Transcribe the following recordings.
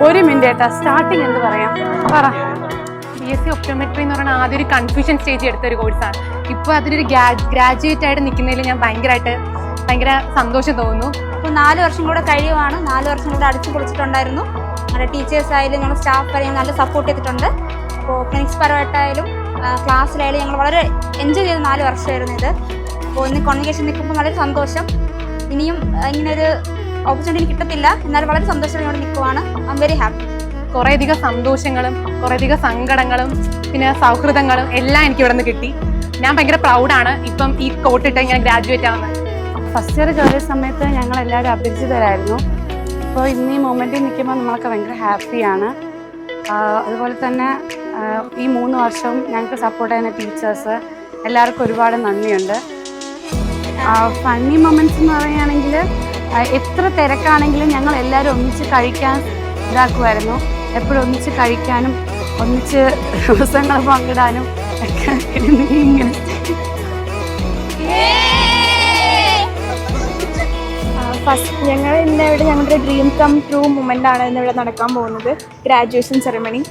ഒരു മിനിറ്റ് ഏട്ടാ, സ്റ്റാർട്ടിങ് എന്ത് പറയാം പറ. BSc ഒപ്റ്റോമെട്രി എന്ന് പറയുന്ന ആദ്യം ഒരു കൺഫ്യൂഷൻ സ്റ്റേജ് എടുത്തൊരു കോഴ്സാണ്. ഇപ്പോൾ അതിനൊരു ഗ്രാജുവേറ്റ് ആയിട്ട് നിൽക്കുന്നതിൽ ഞാൻ ഭയങ്കര സന്തോഷം തോന്നുന്നു. ഇപ്പോൾ 4 വർഷം കൂടെ കഴിയുവാണ്. 4 വർഷം കൂടെ അടിച്ചു പൊളിച്ചിട്ടുണ്ടായിരുന്നു. നമ്മുടെ ടീച്ചേഴ്സ് ആയാലും ഞങ്ങളുടെ സ്റ്റാഫ് ആയാലും നല്ല സപ്പോർട്ട് ചെയ്തിട്ടുണ്ട്. അപ്പോൾ ക്ലിനിക്സ് പരമായിട്ടായാലും ക്ലാസ്സിലായാലും ഞങ്ങൾ വളരെ എൻജോയ് ചെയ്ത 4 വർഷമായിരുന്നു ഇത്. അപ്പോൾ ഇന്ന് കോൺവെക്കേഷൻ നിൽക്കുമ്പോൾ വളരെ സന്തോഷം. ഇനിയും ഇങ്ങനൊരു ഓപ്പർച്യൂണിറ്റി കിട്ടത്തില്ല, എന്നാലും വളരെ സന്തോഷത്തോടെ ഇവിടെ നിൽക്കുവാണ്. I am very happy. കുറേയധികം സന്തോഷങ്ങളും കുറേയധികം സങ്കടങ്ങളും പിന്നെ സൗഹൃദങ്ങളും എല്ലാം എനിക്ക് ഇവിടെ നിന്ന് കിട്ടി. ഞാൻ ഭയങ്കര പ്രൗഡാണ് ഇപ്പം ഈ കോട്ടിട്ട് ഇങ്ങനെ ഗ്രാജുവേറ്റ് ആവുന്നത്. ഫസ്റ്റ് ഇയർ കയറിയ സമയത്ത് ഞങ്ങൾ എല്ലാവരും അപരിചിതരായിരുന്നു. അപ്പോൾ ഇന്ന് ഈ മൊമെൻറ്റിൽ നിൽക്കുമ്പോൾ നമ്മളൊക്കെ ഭയങ്കര ഹാപ്പിയാണ്. അതുപോലെ തന്നെ ഈ 3 വർഷം ഞങ്ങൾക്ക് സപ്പോർട്ട് ചെയ്യുന്ന ടീച്ചേഴ്സ് എല്ലാവർക്കും ഒരുപാട് നന്ദിയുണ്ട്. ഫണ്ണി മൊമെൻറ്റ്സ് എന്ന് പറയുകയാണെങ്കിൽ എത്ര തിരക്കാണെങ്കിലും ഞങ്ങൾ എല്ലാവരും ഒന്നിച്ച് കഴിക്കാൻ ഇതാക്കുമായിരുന്നു. എപ്പോഴും ഒന്നിച്ച് കഴിക്കാനും ഒന്നിച്ച് ദിവസങ്ങൾ പങ്കിടാനും ഒക്കെ ഇങ്ങനെ. ഞങ്ങൾ ഇന്നിവിടെ ഞങ്ങളുടെ ഡ്രീം കം ട്രൂ മൊമെൻ്റ് ആണ് ഇന്നിവിടെ നടക്കാൻ പോകുന്നത്, ഗ്രാജുവേഷൻ സെറമണി.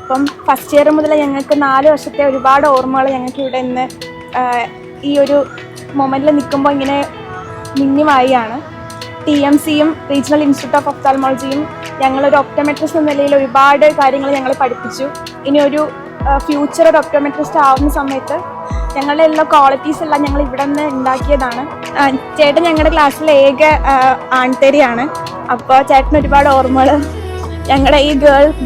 അപ്പം ഫസ്റ്റ് ഇയർ മുതൽ ഞങ്ങൾക്ക് 4 വർഷത്തെ ഒരുപാട് ഓർമ്മകൾ ഞങ്ങൾക്ക് ഇവിടെ ഇന്ന് ഈ ഒരു മൊമെൻറ്റിൽ നിൽക്കുമ്പോൾ ഇങ്ങനെ മിന്നിമായാണ്. TMCയും റീജിയണൽ ഇൻസ്റ്റിറ്റ്യൂട്ട് ഓഫ് ഒഫ്താൽമോളജിയും ഞങ്ങളൊരു ഒപ്റ്റോമെട്രിസ്റ്റ് എന്ന നിലയിൽ ഒരുപാട് കാര്യങ്ങൾ ഞങ്ങൾ പഠിപ്പിച്ചു. ഇനി ഒരു ഫ്യൂച്ചർ ഒരു ഒപ്റ്റോമെട്രിസ്റ്റ് ആവുന്ന സമയത്ത് ഞങ്ങളുടെ എല്ലാ ക്വാളിറ്റീസ് എല്ലാം ഞങ്ങൾ ഇവിടെ നിന്ന് ഉണ്ടാക്കിയതാണ്. ചേട്ടൻ ഞങ്ങളുടെ ക്ലാസ്സിലെ ഏക ആൺതരിയാണ്. അപ്പോൾ ചേട്ടന് ഒരുപാട് ഓർമ്മകൾ ഞങ്ങളുടെ ഈ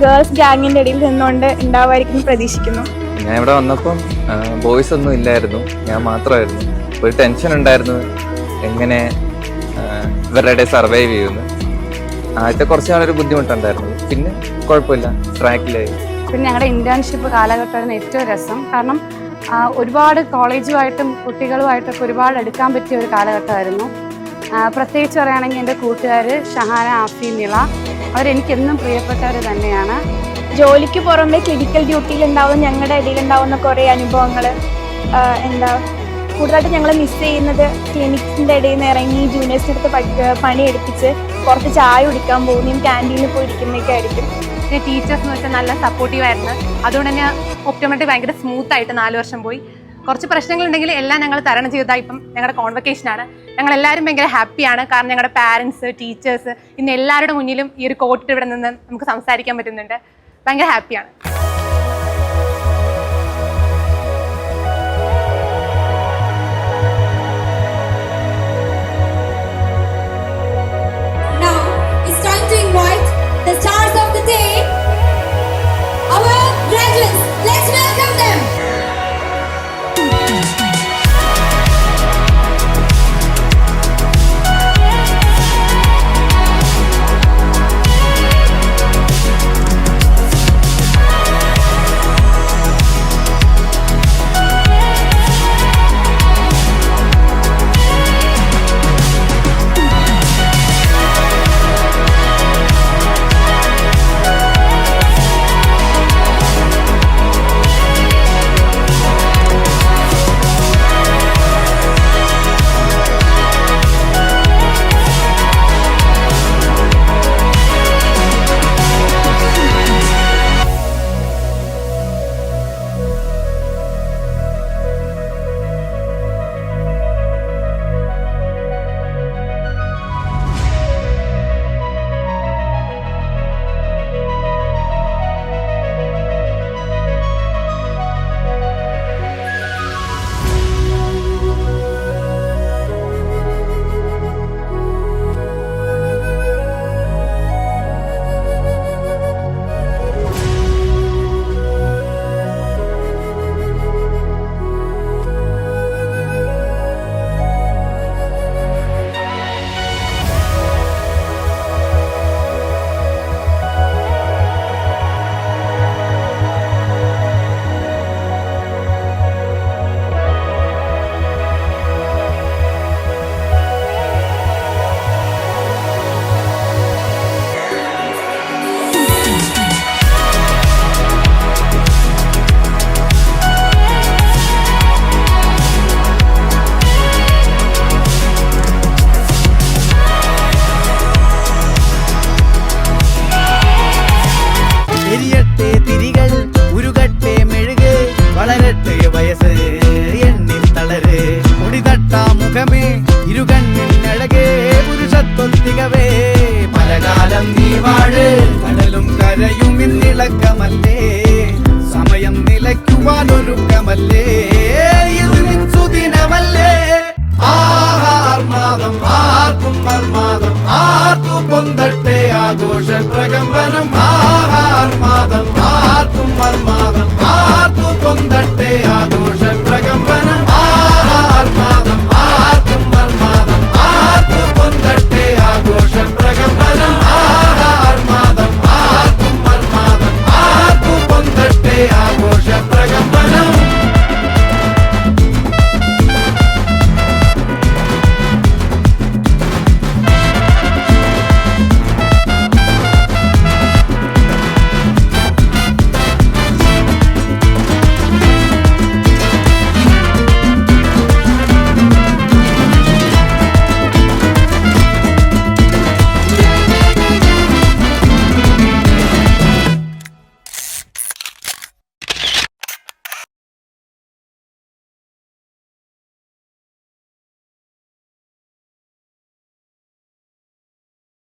ഗേൾസ് ഗാങ്ങിൻ്റെ ഇടയിൽ നിന്നുകൊണ്ട് ഉണ്ടാവുമായിരിക്കും പ്രതീക്ഷിക്കുന്നു. ഞാൻ ഇവിടെ വന്നപ്പം ബോയ്സ് ഒന്നും ഇല്ലായിരുന്നു, ഞാൻ മാത്രമായിരുന്നു. ഒരു ടെൻഷൻ ഉണ്ടായിരുന്നു എങ്ങനെ ഇവരുടെ ഇടയിൽ സർവൈവ് ചെയ്യുന്നു. ആദ്യത്തെ കുറച്ച് നാളൊരു ബുദ്ധിമുട്ടുണ്ടായിരുന്നു, പിന്നെ കുഴപ്പമില്ല, ട്രാക്കിലായി. പിന്നെ ഞങ്ങളുടെ ഇന്റേൺഷിപ്പ് കാലഘട്ടമായിരുന്നു ഏറ്റവും രസം. കാരണം ഒരുപാട് കോളേജുമായിട്ടും കുട്ടികളുമായിട്ടൊക്കെ ഒരുപാട് എടുക്കാൻ പറ്റിയ ഒരു കാലഘട്ടമായിരുന്നു. പ്രത്യേകിച്ച് പറയുകയാണെങ്കിൽ എൻ്റെ കൂട്ടുകാർ ഷഹാന, ആഫി, നിള അവരെനിക്കെന്നും പ്രിയപ്പെട്ടവർ തന്നെയാണ്. ജോലിക്ക് പുറമെ ക്ലിനിക്കൽ ഡ്യൂട്ടിയിൽ ഉണ്ടാവുന്ന ഞങ്ങളുടെ ഇടയിലുണ്ടാവുന്ന കുറേ അനുഭവങ്ങൾ കൂടുതലായിട്ട് ഞങ്ങൾ മിസ് ചെയ്യുന്നത് ക്ലിനിക്സിൻ്റെ ഇടയിൽ നിന്ന് ഇറങ്ങി ജൂനിയേഴ്സിൻ്റെ അടുത്ത് പണിയെടുപ്പിച്ച് പുറത്ത് ചായ കുടിക്കാൻ പോകുന്നതും ക്യാൻറ്റീനിൽ പോയിരിക്കുന്നതൊക്കെ ആയിരിക്കും. പിന്നെ ടീച്ചേഴ്സ് എന്ന് വെച്ചാൽ നല്ല സപ്പോർട്ടീവായിരുന്നു. അതുകൊണ്ട് തന്നെ ഒപ്റ്റോമെട്രി ഭയങ്കര സ്മൂത്തായിട്ട് 4 വർഷം പോയി. കുറച്ച് പ്രശ്നങ്ങളുണ്ടെങ്കിൽ എല്ലാം ഞങ്ങൾ തരണം ചെയ്തതായി ഇപ്പം ഞങ്ങളുടെ കോൺവെക്കേഷനാണ്. ഞങ്ങളെല്ലാവരും ഭയങ്കര ഹാപ്പിയാണ്. കാരണം ഞങ്ങളുടെ പാരൻസ്, ടീച്ചേഴ്സ് ഇന്ന് എല്ലാവരുടെ മുന്നിലും ഈ ഒരു കോട്ട് ഇവിടെ നിന്ന് നമുക്ക് സംസാരിക്കാൻ പറ്റുന്നുണ്ട്. ഭയങ്കര ഹാപ്പിയാണ്. The stars of the day, our graduates. Let's welcome them. ഇരുകണ്ണഴകേ പുരുഷത്വത്തികവേ പലകാലം നീ വാഴ് കടലും കരയും ഇന്നിളക്കമല്ലേ സമയം നിലയ്ക്കുവാനൊരുക്കമല്ലേ ഇത് സുദിനമല്ലേ ആർമാദം ആർക്കും മർമാദം ആർക്കു പൊന്തട്ടെ ആഘോഷ പ്രകമ്പനം